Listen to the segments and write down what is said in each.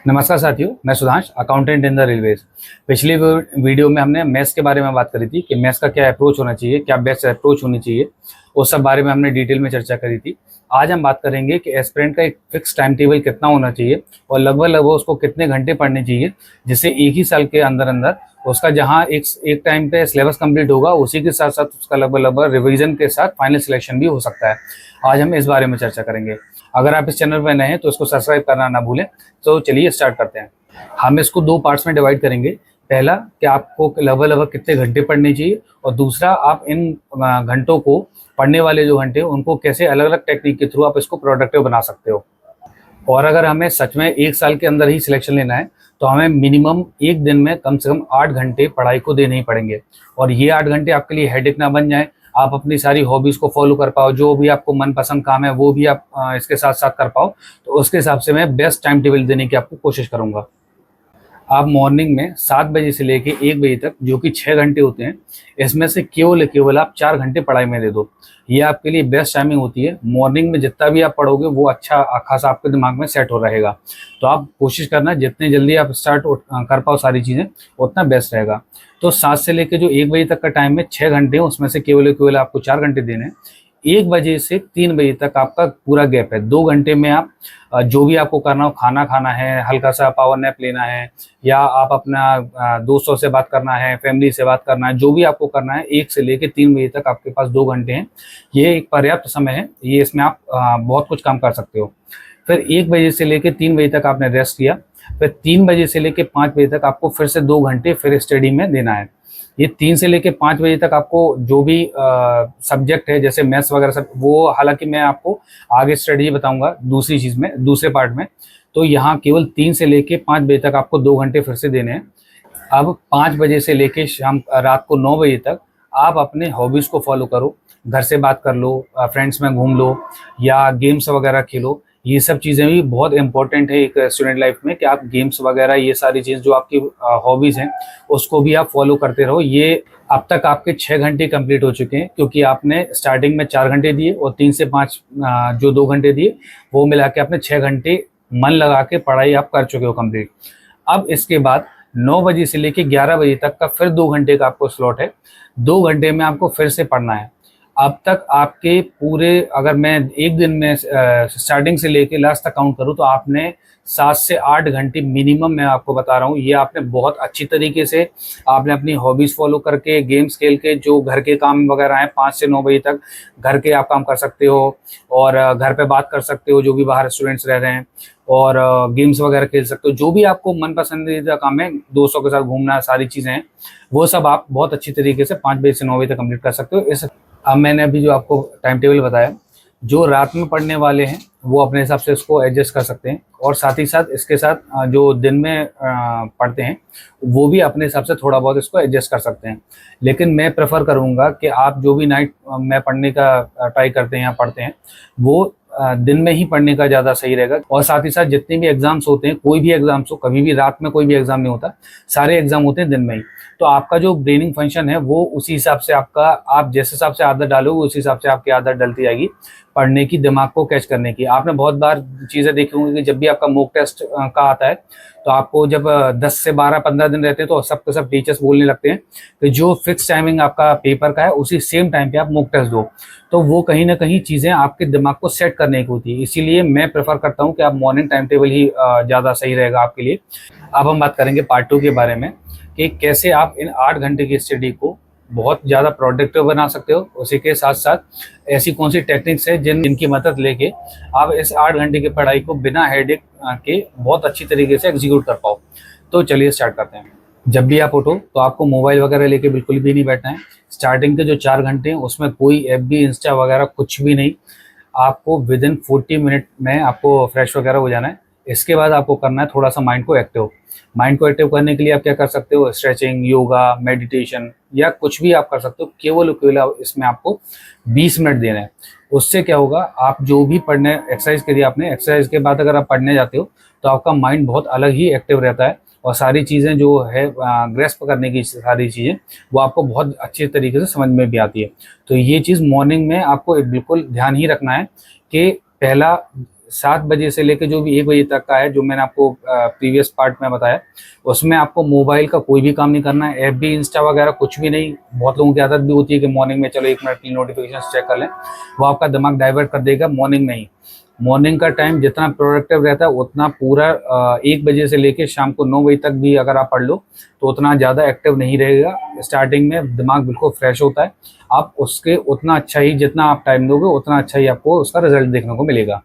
नमस्कार साथियों, मैं Sudhansh, accountant in the railways. पिछली वीडियो में हमने मैथ्स के बारे में बात करी थी कि मैथ्स का क्या अप्रोच होना चाहिए, क्या बेस्ट अप्रोच होनी चाहिए। उस सब बारे में हमने डिटेल में चर्चा करी थी। आज हम बात करेंगे कि एस्पिरेंट का एक फिक्स टाइम टेबल कितना होना चाहिए और लगभग लगभग उसको कितने घंटे पढ़ने चाहिए, जिससे एक ही साल के अंदर अंदर उसका जहाँ एक टाइम पे सिलेबस कंप्लीट होगा, उसी के साथ साथ उसका लगभग लगभग रिविजन के साथ फाइनल सिलेक्शन भी हो सकता है। आज हम इस बारे में चर्चा करेंगे। अगर आप इस चैनल पर नए हैं तो इसको सब्सक्राइब करना ना भूलें। तो चलिए स्टार्ट करते हैं। हम इसको दो पार्ट्स में डिवाइड करेंगे। पहला कि आपको लगभग लगभग कितने घंटे पढ़ने चाहिए, और दूसरा आप इन घंटों को, पढ़ने वाले जो घंटे उनको कैसे अलग अलग टेक्निक के थ्रू आप इसको प्रोडक्टिव बना सकते हो। और अगर हमें सच में एक साल के अंदर ही सिलेक्शन लेना है तो हमें मिनिमम एक दिन में कम से कम 8 घंटे पढ़ाई को देने ही पड़ेंगे। और ये 8 घंटे आपके लिए हेडेक ना बन जाए, आप अपनी सारी हॉबीज़ को फॉलो कर पाओ, जो भी आपको मनपसंद काम है वो भी आप इसके साथ साथ कर पाओ। तो उसके हिसाब से मैं बेस्ट टाइम टेबल देने की आपको कोशिश करूँगा। आप मॉर्निंग में 7 बजे से लेके 1 बजे तक, जो कि 6 घंटे होते हैं, इसमें से केवल आप 4 घंटे पढ़ाई में दे दो। ये आपके लिए बेस्ट टाइमिंग होती है। मॉर्निंग में जितना भी आप पढ़ोगे वो अच्छा खासा आपके दिमाग में सेट हो रहेगा। तो आप कोशिश करना जितने जल्दी आप स्टार्ट कर पाओ सारी चीज़ें, उतना बेस्ट रहेगा। तो 7 से लेके जो 1 बजे तक का टाइम में 6 घंटे हैं, उसमें से केवल आपको 4 घंटे देने हैं। 1 बजे से 3 बजे तक आपका पूरा गैप है। 2 घंटे में आप जो भी आपको करना हो, खाना खाना है, हल्का सा पावर नैप लेना है, या आप अपना दोस्तों से बात करना है, फैमिली से बात करना है, जो भी आपको करना है, 1 से लेके 3 बजे तक आपके पास 2 घंटे हैं। ये एक पर्याप्त समय है। ये इसमें आप बहुत कुछ काम कर सकते हो। फिर 1 बजे से लेके 3 बजे तक आपने रेस्ट किया। फिर 3 बजे से लेके 5 बजे तक आपको फिर से 2 घंटे फिर स्टडी में देना है। ये 3 से लेके 5 बजे तक आपको जो भी सब्जेक्ट है, जैसे मैथ्स वगैरह सब, वो हालांकि मैं आपको आगे स्टडी बताऊंगा दूसरी चीज़ में, दूसरे पार्ट में। तो यहाँ केवल 3 से लेके 5 बजे तक आपको 2 घंटे फिर से देने हैं। अब 5 बजे से लेके शाम रात को 9 बजे तक आप अपने हॉबीज़ को फॉलो करो। घर से बात कर लो, फ्रेंड्स में घूम लो, या गेम्स वगैरह खेलो। ये सब चीज़ें भी बहुत इंपॉर्टेंट है एक स्टूडेंट लाइफ में, कि आप गेम्स वगैरह, ये सारी चीज़ जो आपकी हॉबीज़ हैं, उसको भी आप फॉलो करते रहो। ये अब तक आपके 6 घंटे कंप्लीट हो चुके हैं, क्योंकि आपने स्टार्टिंग में 4 घंटे दिए और 3 से 5 जो 2 घंटे दिए, वो मिला के आपने 6 घंटे मन लगा के पढ़ाई आप कर चुके हो कंप्लीट। अब इसके बाद 9 बजे से लेके 11 बजे तक का फिर 2 घंटे का आपको स्लॉट है। 2 घंटे में आपको फिर से पढ़ना है। अब तक आपके पूरे, अगर मैं एक दिन में स्टार्टिंग से लेके लास्ट तक काउंट करूँ, तो आपने 7 से 8 घंटे मिनिमम, मैं आपको बता रहा हूँ, ये आपने बहुत अच्छी तरीके से आपने अपनी हॉबीज़ फॉलो करके, गेम्स खेल के, जो घर के काम वगैरह हैं, 5 से 9 बजे तक घर के आप काम कर सकते हो, और घर पे बात कर सकते हो जो भी बाहर स्टूडेंट्स रह रहे हैं, और गेम्स वगैरह खेल सकते हो। जो भी आपको मन पसंदीदा काम है, दोस्तों के साथ घूमना, सारी चीज़ें हैं, वो सब आप बहुत अच्छी तरीके से 5 बजे से 9 बजे तक कंप्लीट कर सकते हो। इस अब मैंने अभी जो आपको टाइम टेबल बताया, जो रात में पढ़ने वाले हैं वो अपने हिसाब से इसको एडजस्ट कर सकते हैं, और साथ ही साथ इसके साथ जो दिन में पढ़ते हैं वो भी अपने हिसाब से थोड़ा बहुत इसको एडजस्ट कर सकते हैं। लेकिन मैं प्रेफर करूँगा कि आप जो भी नाइट में पढ़ने का ट्राई करते हैं या पढ़ते हैं, वो दिन में ही पढ़ने का ज़्यादा सही रहेगा। और साथ ही साथ जितने भी एग्ज़ाम्स होते हैं, कोई भी एग्ज़ाम्स हो, कभी भी रात में कोई भी एग्ज़ाम नहीं होता, सारे एग्ज़ाम होते हैं दिन में ही। तो आपका जो ब्रेनिंग फंक्शन है वो उसी हिसाब से आपका, आप जिस हिसाब से आदत डालोगे उसी हिसाब से आपकी आदत डलती जाएगी पढ़ने की, दिमाग को कैच करने की। आपने बहुत बार चीज़ें देखी होंगी कि जब भी आपका मॉक टेस्ट का आता है, तो आपको जब 10 से 12-15 दिन रहते हैं, तो सब के सब टीचर्स बोलने लगते हैं कि जो फिक्स टाइमिंग आपका पेपर का है, उसी सेम टाइम पे आप मॉक टेस्ट दो। तो वो कहीं ना कहीं चीज़ें आपके दिमाग को सेट करने की होती है। इसीलिए मैं प्रेफर करता हूँ कि आप मॉर्निंग टाइम टेबल ही ज़्यादा सही रहेगा आपके लिए। अब हम बात करेंगे पार्ट 2 के बारे में, कि कैसे आप इन 8 घंटे की स्टडी को बहुत ज़्यादा प्रोडक्टिव बना सकते हो। उसी के साथ साथ ऐसी कौन सी टेक्निक्स है जिनकी मदद लेके आप इस 8 घंटे की पढ़ाई को बिना हेडेक के बहुत अच्छी तरीके से एग्जीक्यूट कर पाओ। तो चलिए स्टार्ट करते हैं। जब भी आप उठो तो आपको मोबाइल वगैरह लेके बिल्कुल भी नहीं बैठना है। स्टार्टिंग के जो 4 घंटे हैं उसमें कोई एफबी, इंस्टा वगैरह कुछ भी नहीं। आपको विद इन 40 मिनट में आपको फ्रेश वगैरह हो जाना है। इसके बाद आपको करना है थोड़ा सा माइंड को एक्टिव। माइंड को एक्टिव करने के लिए आप क्या कर सकते हो, स्ट्रेचिंग, योगा, मेडिटेशन, या कुछ भी आप कर सकते हो। केवल इसमें आपको 20 मिनट देना है। उससे क्या होगा, आप जो भी पढ़ने एक्सरसाइज करिए, आपने एक्सरसाइज के बाद अगर आप पढ़ने जाते हो तो आपका माइंड बहुत अलग ही एक्टिव रहता है, और सारी चीज़ें जो है ग्रेस्प करने की सारी चीज़ें वो आपको बहुत अच्छे तरीके से समझ में भी आती है। तो ये चीज़ मॉर्निंग में आपको बिल्कुल ध्यान ही रखना है कि पहला 7 बजे से लेकर जो भी 1 बजे तक का है, जो मैंने आपको प्रीवियस पार्ट में बताया, उसमें आपको मोबाइल का कोई भी काम नहीं करना है, ऐप भी, इंस्टा वगैरह कुछ भी नहीं। बहुत लोगों की आदत भी होती है कि मॉर्निंग में चलो 1 मिनट की नोटिफिकेशन चेक कर लें, वो आपका दिमाग डाइवर्ट कर देगा मॉर्निंग में ही। मॉर्निंग का टाइम जितना प्रोडक्टिव रहता है उतना पूरा 1 बजे से लेकर शाम को 9 बजे तक भी अगर आप पढ़ लो तो उतना ज़्यादा एक्टिव नहीं रहेगा। स्टार्टिंग में दिमाग बिल्कुल फ्रेश होता है, आप उसके उतना अच्छा ही, जितना आप टाइम दोगे उतना अच्छा ही आपको उसका रिजल्ट देखने को मिलेगा।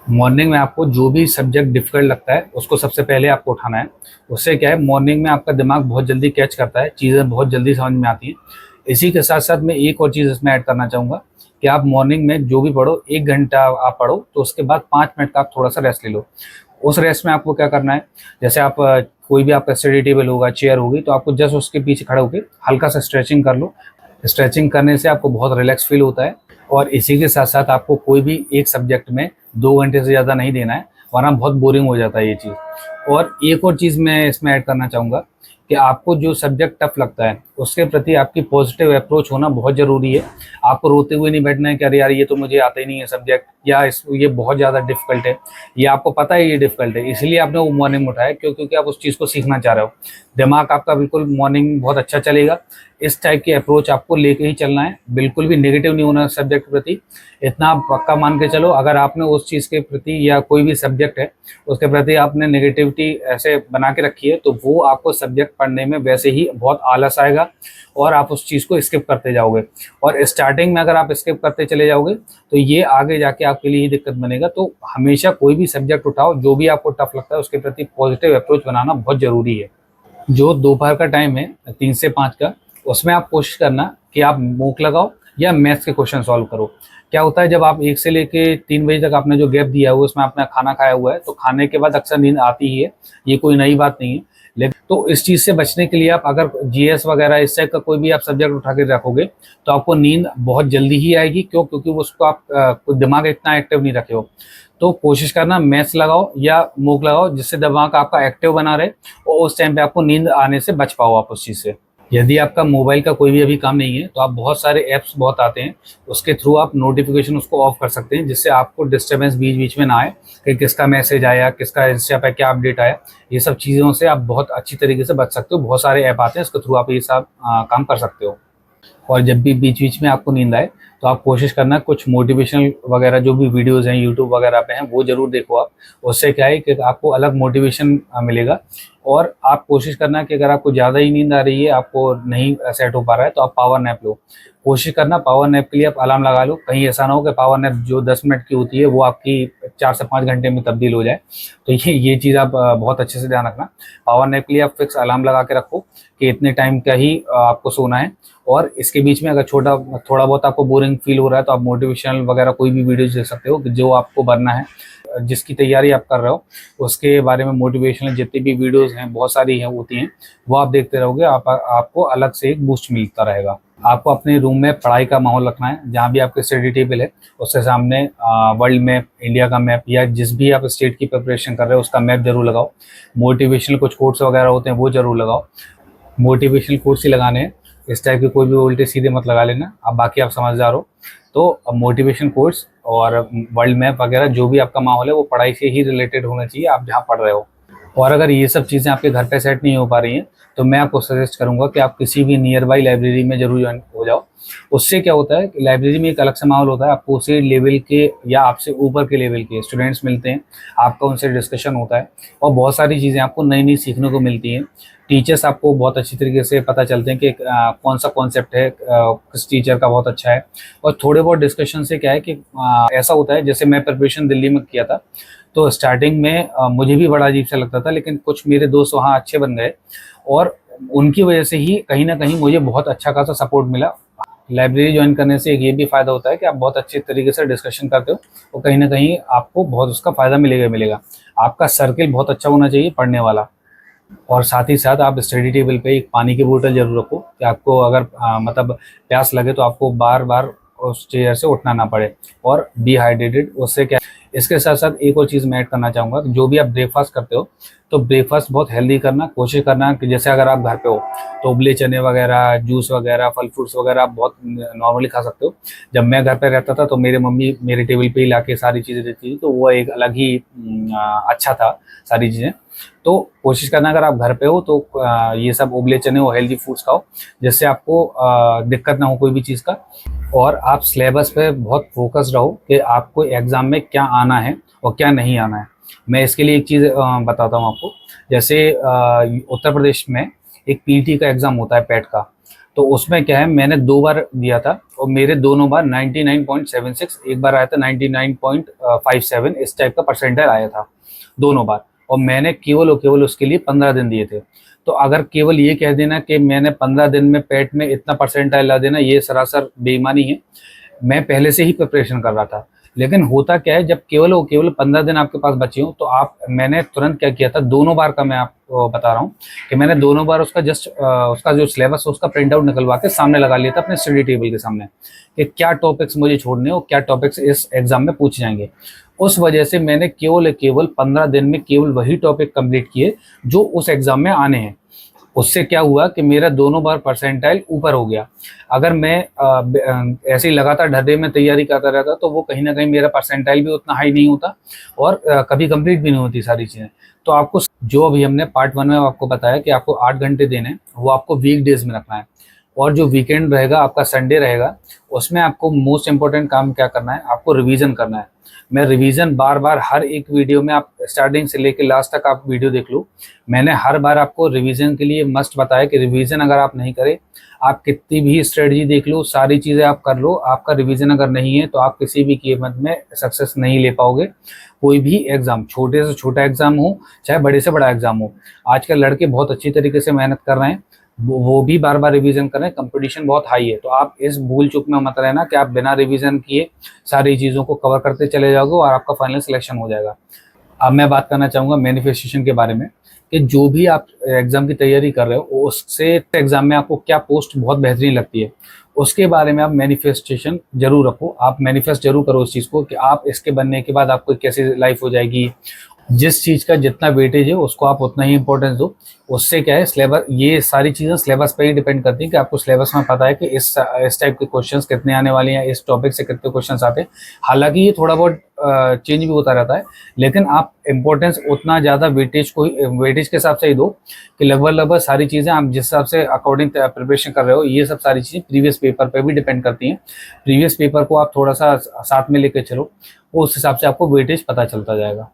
मॉर्निंग में आपको जो भी सब्जेक्ट डिफिकल्ट लगता है उसको सबसे पहले आपको उठाना है। उससे क्या है, मॉर्निंग में आपका दिमाग बहुत जल्दी कैच करता है, चीज़ें बहुत जल्दी समझ में आती हैं। इसी के साथ साथ मैं एक और चीज़ इसमें ऐड करना चाहूँगा कि आप मॉर्निंग में जो भी पढ़ो, 1 घंटा आप पढ़ो तो उसके बाद 5 मिनट का आप थोड़ा सा रेस्ट ले लो। उस रेस्ट में आपको क्या करना है, जैसे आप कोई भी आपका स्टडी टेबल होगा, चेयर होगी, तो आपको जस्ट उसके पीछे खड़े होकर हल्का सा स्ट्रेचिंग कर लो। स्ट्रेचिंग करने से आपको बहुत रिलैक्स फील होता है। और इसी के साथ साथ आपको कोई भी एक सब्जेक्ट में 2 घंटे से ज़्यादा नहीं देना है, वरना बहुत बोरिंग हो जाता है ये चीज़। और एक और चीज़ मैं इसमें ऐड करना चाहूँगा कि आपको जो सब्जेक्ट टफ लगता है उसके प्रति आपकी पॉजिटिव अप्रोच होना बहुत ज़रूरी है। आपको रोते हुए नहीं बैठना है कि अरे यार ये तो मुझे आता ही नहीं है सब्जेक्ट, या ये बहुत ज़्यादा डिफिकल्ट है। ये आपको पता है ये डिफिकल्ट है, इसलिए आपने वो मॉर्निंग में उठाया क्योंकि आप उस चीज़ को सीखना चाह रहे हो। दिमाग आपका बिल्कुल मॉर्निंग बहुत अच्छा चलेगा। इस टाइप की अप्रोच आपको लेके ही चलना है, बिल्कुल भी नेगेटिव नहीं होना सब्जेक्ट के प्रति। इतना आप पक्का मान के चलो, अगर आपने उस चीज़ के प्रति या कोई भी सब्जेक्ट है उसके प्रति आपने नेगेटिविटी ऐसे बना के रखी है तो वो आपको सब्जेक्ट पढ़ने में वैसे ही बहुत आलस आएगा और आप उस चीज़ को स्किप करते जाओगे। और स्टार्टिंग में अगर आप स्किप करते चले जाओगे तो ये आगे जाके आपके लिए ही दिक्कत बनेगा। तो हमेशा कोई भी सब्जेक्ट उठाओ, जो भी आपको टफ लगता है उसके प्रति पॉजिटिव अप्रोच बनाना बहुत ज़रूरी है। जो दोपहर का टाइम है 3 से 5 का, उसमें आप कोशिश करना कि आप मूक लगाओ या मैथ्स के क्वेश्चन सॉल्व करो। क्या होता है, जब आप 1 से लेके 3 बजे तक आपने जो गैप दिया हुआ है उसमें आपने खाना खाया हुआ है, तो खाने के बाद अक्सर नींद आती ही है, ये कोई नई बात नहीं है। लेकिन तो इस चीज़ से बचने के लिए आप अगर जीएस वगैरह इस टाइप का कोई भी आप सब्जेक्ट उठा के रखोगे तो आपको नींद बहुत जल्दी ही आएगी। क्यों? क्योंकि उसको आप दिमाग इतना एक्टिव नहीं रखे हो। तो कोशिश करना मैथ्स लगाओ या मूक लगाओ जिससे दिमाग आपका एक्टिव बना रहे और उस टाइम पे आपको नींद आने से बच पाओ आप उस चीज़ से। यदि आपका मोबाइल का कोई भी अभी काम नहीं है तो आप बहुत सारे ऐप्स बहुत आते हैं, उसके थ्रू आप नोटिफिकेशन उसको ऑफ कर सकते हैं जिससे आपको डिस्टर्बेंस बीच बीच में ना आए कि किसका मैसेज आया, किसका इंस्टा पे क्या अपडेट आया। ये सब चीज़ों से आप बहुत अच्छी तरीके से बच सकते हो। बहुत सारे ऐप आते हैं, उसके थ्रू आप ये सब काम कर सकते हो। और जब भी बीच बीच में आपको नींद आए तो आप कोशिश करना कुछ मोटिवेशनल वगैरह जो भी वीडियोस हैं यूट्यूब वगैरह पे हैं वो ज़रूर देखो आप। उससे क्या है कि आपको अलग मोटिवेशन मिलेगा। और आप कोशिश करना कि अगर आपको ज़्यादा ही नींद आ रही है, आपको नहीं सेट हो पा रहा है, तो आप पावर नैप लो। कोशिश करना पावर नैप के लिए आप अलार्म लगा लो, कहीं ऐसा ना हो कि पावर नैप जो 10 मिनट की होती है वो आपकी 4 से 5 घंटे में तब्दील हो जाए। तो ये चीज़ आप बहुत अच्छे से ध्यान रखना। पावर नैप के लिए आप फिक्स अलार्म लगा के रखो कि इतने टाइम का ही आपको सोना है। और इसके बीच में अगर थोड़ा बहुत आपको बोरिंग फील हो रहा है तो आप मोटिवेशनल वगैरह कोई भी वीडियोज देख सकते हो जो आपको बनना है, जिसकी तैयारी आप कर रहे हो उसके बारे में मोटिवेशनल जितनी भी वीडियोस हैं बहुत सारी हैं होती हैं, वो आप देखते रहोगे, आपको अलग से एक बूस्ट मिलता रहेगा। आपको अपने रूम में पढ़ाई का माहौल रखना है, जहाँ भी आपके स्टडी टेबल है उसके सामने वर्ल्ड मैप, इंडिया का मैप या जिस भी आप स्टेट की प्रिपरेशन कर रहे हो उसका मैप जरूर लगाओ। मोटिवेशनल कुछ कोट्स वगैरह होते हैं वो जरूर लगाओ। मोटिवेशनल कोट्स ही लगाने हैं, इस टाइप के कोई भी उल्टे सीधे मत लगा लेना। अब बाकी आप समझदार हो तो मोटिवेशन कोर्स और वर्ल्ड मैप वगैरह जो भी आपका माहौल है वो पढ़ाई से ही रिलेटेड होना चाहिए, आप जहाँ पढ़ रहे हो। और अगर ये सब चीज़ें आपके घर पे सेट नहीं हो पा रही हैं तो मैं आपको सजेस्ट करूंगा कि आप किसी भी नियर बाई लाइब्रेरी में जरूर ज्वाइन हो जाओ। उससे क्या होता है कि लाइब्रेरी में एक अलग सा माहौल होता है, आपको उसी लेवल के या आपसे ऊपर के लेवल के स्टूडेंट्स मिलते हैं, आपका उनसे डिस्कशन होता है और बहुत सारी चीज़ें आपको नई नई सीखने को मिलती हैं। टीचर्स आपको बहुत अच्छी तरीके से पता चलते हैं कि कौन सा कॉन्सेप्ट है, किस टीचर का बहुत अच्छा है। और थोड़े बहुत डिस्कशन से क्या है कि ऐसा होता है, जैसे मैं प्रिपरेशन दिल्ली में किया था तो स्टार्टिंग में मुझे भी बड़ा अजीब सा लगता था, लेकिन कुछ मेरे दोस्त वहाँ अच्छे बन गए और उनकी वजह से ही कहीं ना कहीं मुझे बहुत अच्छा खासा सपोर्ट मिला। लाइब्रेरी ज्वाइन करने से एक ये भी फ़ायदा होता है कि आप बहुत अच्छे तरीके से डिस्कशन करते हो और कहीं ना कहीं आपको बहुत उसका फ़ायदा मिलेगा। आपका सर्किल बहुत अच्छा होना चाहिए पढ़ने वाला। और साथ ही साथ आप स्टडी टेबल पे एक पानी की बोतल जरूर रखो कि आपको अगर मतलब प्यास लगे तो आपको बार बार उस चेयर से उठना ना पड़े। और बी हाइड्रेटेड, उससे क्या इसके साथ साथ एक और चीज़ मैं ऐड करना चाहूँगा कि जो भी आप ब्रेकफास्ट करते हो तो ब्रेकफास्ट बहुत हेल्दी करना, कोशिश करना कि जैसे अगर आप घर पे हो तो उबले चने वगैरह, जूस वगैरह, फल फ्रूट्स वगैरह आप बहुत नॉर्मली खा सकते हो। जब मैं घर पे रहता था तो मेरे मम्मी मेरे टेबल पे ही ला के सारी चीज़ें देती थी, तो वो एक अलग ही अच्छा था सारी चीज़ें। तो कोशिश करना अगर आप घर पे हो तो ये सब उबले चने और हेल्दी फूड्स खाओ, जिससे आपको दिक्कत ना हो कोई भी चीज़ का। और आप सिलेबस पे बहुत फोकस रहो कि आपको एग्ज़ाम में क्या आना है और क्या नहीं आना है। मैं इसके लिए एक चीज़ बताता हूँ आपको। जैसे उत्तर प्रदेश में एक पीटी का एग्ज़ाम होता है पैट का, तो उसमें क्या है, मैंने 2 बार दिया था और मेरे दोनों बार 99.76, एक बार आया था 99.57, इस टाइप का परसेंटाइल आया था दोनों बार। और मैंने केवल और केवल उसके लिए 15 दिन दिए थे। तो अगर केवल ये कह देना कि मैंने 15 दिन में पैट में इतना परसेंटाइल ला देना, ये सरासर बेईमानी है। मैं पहले से ही प्रिपरेशन कर रहा था। लेकिन होता क्या है, जब केवल और केवल 15 दिन आपके पास बचे हो तो मैंने तुरंत क्या किया था, दोनों बार का मैं आपको बता रहा हूँ कि मैंने दोनों बार उसका उसका जो सिलेबस है उसका प्रिंट आउट निकलवा के सामने लगा लिया था अपने स्टडी टेबल के सामने, कि क्या टॉपिक्स मुझे छोड़ने और क्या टॉपिक्स इस एग्जाम में पूछ जाएंगे। उस वजह से मैंने केवल 15 दिन में केवल वही टॉपिक कंप्लीट किए जो उस एग्जाम में आने हैं। उससे क्या हुआ कि मेरा दोनों बार परसेंटाइल ऊपर हो गया। अगर मैं ऐसे ही लगातार ढर्रे में तैयारी करता रहता तो वो कहीं ना कहीं मेरा परसेंटाइल भी उतना हाई नहीं होता और कभी कंप्लीट भी नहीं होती सारी चीज़ें। तो आपको जो अभी हमने पार्ट 1 में आपको बताया कि आपको 8 घंटे देने हैं, वो आपको वीक डेज में रखना है। और जो वीकेंड रहेगा आपका, संडे रहेगा, उसमें आपको मोस्ट इंपॉर्टेंट काम क्या करना है, आपको रिवीजन करना है। मैं रिवीजन बार बार हर एक वीडियो में, आप स्टार्टिंग से लेकर लास्ट तक आप वीडियो देख लो, मैंने हर बार आपको रिवीजन के लिए मस्ट बताया कि रिवीजन अगर आप नहीं करें, आप कितनी भी स्ट्रेटजी देख लो, सारी चीज़ें आप कर लो, आपका रिवीजन अगर नहीं है तो आप किसी भी कीमत में सक्सेस नहीं ले पाओगे। कोई भी एग्ज़ाम, छोटे से छोटा एग्ज़ाम हो चाहे बड़े से बड़ा एग्ज़ाम हो, आजकल लड़के बहुत अच्छी तरीके से मेहनत कर रहे हैं, वो भी बार बार रिवीजन करें। कंपटीशन बहुत हाई है, तो आप इस भूल चूक में मत रहना कि आप बिना रिवीजन किए सारी चीज़ों को कवर करते चले जाओगे और आपका फाइनल सिलेक्शन हो जाएगा। अब मैं बात करना चाहूँगा मैनिफेस्टेशन के बारे में, कि जो भी आप एग्ज़ाम की तैयारी कर रहे हो उससे एग्ज़ाम में आपको क्या पोस्ट बहुत बेहतरीन लगती है, उसके बारे में आप मैनिफेस्टेशन जरूर रखो। आप मैनिफेस्ट जरूर करो उस चीज़ को कि आप इसके बनने के बाद आपको कैसी लाइफ हो जाएगी। जिस चीज़ का जितना वेटेज है उसको आप उतना ही इंपॉर्टेंस दो। उससे क्या है, सिलेबस, ये सारी चीज़ें सिलेबस पर ही डिपेंड करती हैं कि आपको सिलेबस में पता है कि इस टाइप के क्वेश्चंस कितने आने वाले हैं, इस टॉपिक से कितने क्वेश्चंस आते हैं। हालांकि ये थोड़ा बहुत चेंज भी होता रहता है, लेकिन आप इंपॉर्टेंस उतना ज़्यादा वेटेज के हिसाब से ही दो कि लगभग सारी चीज़ें आप जिस हिसाब से अकॉर्डिंग प्रिपरेशन कर रहे हो, ये सब सारी चीज़ें प्रीवियस पेपर पर भी डिपेंड करती हैं। प्रीवियस पेपर को आप थोड़ा सा साथ में लेकर चलो, उस हिसाब से आपको वेटेज पता चलता जाएगा।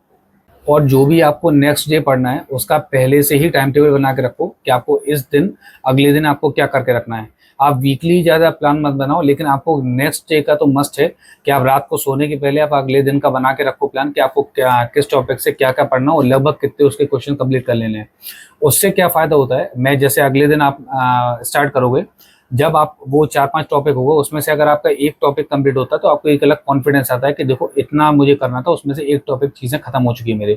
और जो भी आपको नेक्स्ट डे पढ़ना है उसका पहले से ही टाइम टेबल बना के रखो कि आपको इस दिन, अगले दिन आपको क्या करके रखना है। आप वीकली ज़्यादा प्लान मत बनाओ, लेकिन आपको नेक्स्ट डे का तो मस्ट है कि आप रात को सोने के पहले आप अगले दिन का बना के रखो प्लान कि आपको क्या, किस टॉपिक से क्या क्या पढ़ना और लगभग कितने उसके क्वेश्चन कंप्लीट कर लेने हैं। उससे क्या फ़ायदा होता है, मैं जैसे अगले दिन आप स्टार्ट करोगे, जब आप वो 4-5 टॉपिक होगा उसमें से अगर आपका एक टॉपिक कंप्लीट होता है तो आपको एक अलग कॉन्फिडेंस आता है कि देखो इतना मुझे करना था, उसमें से एक टॉपिक चीज़ें खत्म हो चुकी है मेरे,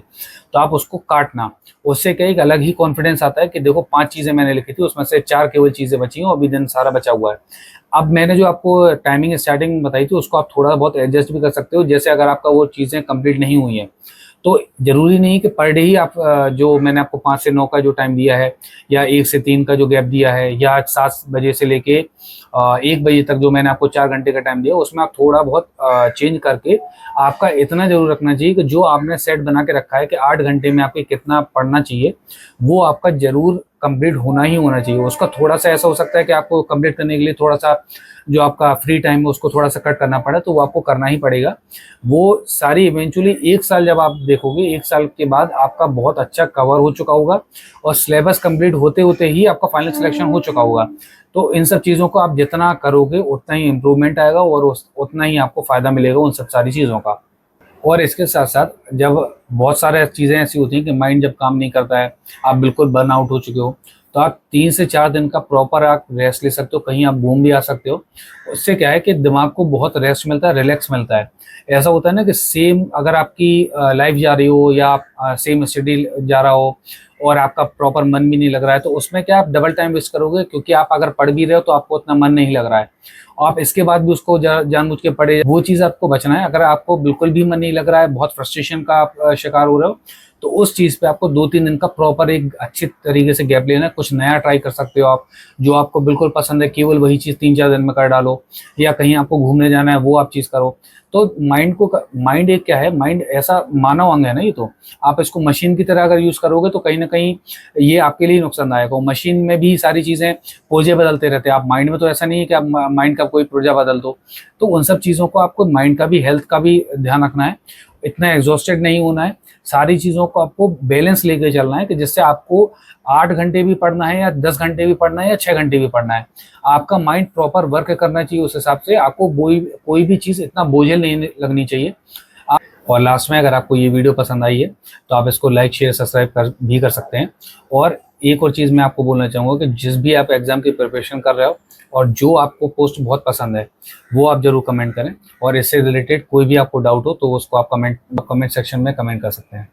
तो आप उसको काटना। उससे क्या, एक अलग ही कॉन्फिडेंस आता है कि देखो 5 चीज़ें मैंने लिखी थी, उसमें से 4 केवल चीज़ें बची हैं और अभी दिन सारा बचा हुआ है। अब मैंने जो आपको टाइमिंग स्टार्टिंग में बताई थी उसको आप थोड़ा बहुत एडजस्ट भी कर सकते हो। जैसे अगर आपका वो चीज़ें कंप्लीट नहीं हुई हैं तो ज़रूरी नहीं कि पर डे ही आप जो मैंने आपको 5 से 9 का जो टाइम दिया है या 1 से 3 का जो गैप दिया है या 7 बजे से लेके 1 बजे तक जो मैंने आपको 4 घंटे का टाइम दिया, उसमें आप थोड़ा बहुत चेंज करके आपका इतना जरूर रखना चाहिए कि जो आपने सेट बना के रखा है कि 8 घंटे में आपको कितना पढ़ना चाहिए, वो आपका जरूर कंप्लीट होना ही होना चाहिए। उसका थोड़ा सा ऐसा हो सकता है कि आपको कंप्लीट करने के लिए थोड़ा सा जो आपका फ्री टाइम है उसको थोड़ा सा कट करना पड़े, तो वो आपको करना ही पड़ेगा। वो सारी इवेंचुअली 1 साल जब आप देखोगे, 1 साल के बाद आपका बहुत अच्छा कवर हो चुका होगा और सिलेबस कंप्लीट होते होते ही आपका फाइनल सिलेक्शन हो चुका होगा। तो इन सब चीज़ों को आप जितना करोगे उतना ही इम्प्रूवमेंट आएगा और उतना ही आपको फ़ायदा मिलेगा उन सब सारी चीज़ों का। और इसके साथ साथ जब बहुत सारे चीज़ें ऐसी होती हैं कि माइंड जब काम नहीं करता है, आप बिल्कुल बर्न आउट हो चुके हो, तो आप 3 से 4 दिन का प्रॉपर आप रेस्ट ले सकते हो, कहीं आप घूम भी आ सकते हो। उससे क्या है कि दिमाग को बहुत रेस्ट मिलता है, रिलैक्स मिलता है। ऐसा होता है ना कि सेम अगर आपकी लाइफ जा रही हो या आप सेम स्टडी जा रहा हो और आपका प्रॉपर मन भी नहीं लग रहा है, तो उसमें क्या आप डबल टाइम वेस्ट करोगे, क्योंकि आप अगर पढ़ भी रहे हो तो आपको उतना मन नहीं लग रहा है, आप इसके बाद भी उसको जानबूझ के पढ़े, वो चीज़ आपको बचना है। अगर आपको बिल्कुल भी मन नहीं लग रहा है, बहुत फ्रस्ट्रेशन का आप शिकार हो रहे हो, तो उस चीज़ पे आपको 2-3 दिन का प्रॉपर एक अच्छी तरीके से गैप लेना है। कुछ नया ट्राई कर सकते हो आप, जो आपको बिल्कुल पसंद है, केवल वही चीज़ 3-4 दिन में कर डालो, या कहीं आपको घूमने जाना है वो आप चीज़ करो। तो माइंड एक क्या है, माइंड ऐसा मानव अंग है ना, ये तो आप इसको मशीन की तरह अगर यूज़ करोगे तो कहीं ना कहीं ये आपके लिए नुकसानदायक हो। मशीन में भी सारी चीज़ें पुर्जे बदलते रहते हैं, आप माइंड में तो ऐसा नहीं है कि आप माइंड का कोई पुर्जा बदल दो। तो उन सब चीज़ों को आपको माइंड का भी, हेल्थ का भी ध्यान रखना है, इतना एग्जॉस्टेड नहीं होना है। सारी चीज़ों को आपको बैलेंस लेके चलना है कि जिससे आपको 8 घंटे भी पढ़ना है या 10 घंटे भी पढ़ना है या 6 घंटे भी पढ़ना है, आपका माइंड प्रॉपर वर्क करना चाहिए। उस हिसाब से आपको कोई भी चीज़ इतना बोझिल नहीं लगनी चाहिए। और लास्ट में अगर आपको ये वीडियो पसंद आई है तो आप इसको लाइक शेयर सब्सक्राइब कर सकते हैं। और एक और चीज़ मैं आपको बोलना चाहूँगा कि जिस भी आप एग्ज़ाम की प्रिपरेशन कर रहे हो और जो आपको पोस्ट बहुत पसंद है, वो आप ज़रूर कमेंट करें। और इससे रिलेटेड कोई भी आपको डाउट हो तो उसको आप कमेंट सेक्शन में कमेंट कर सकते हैं।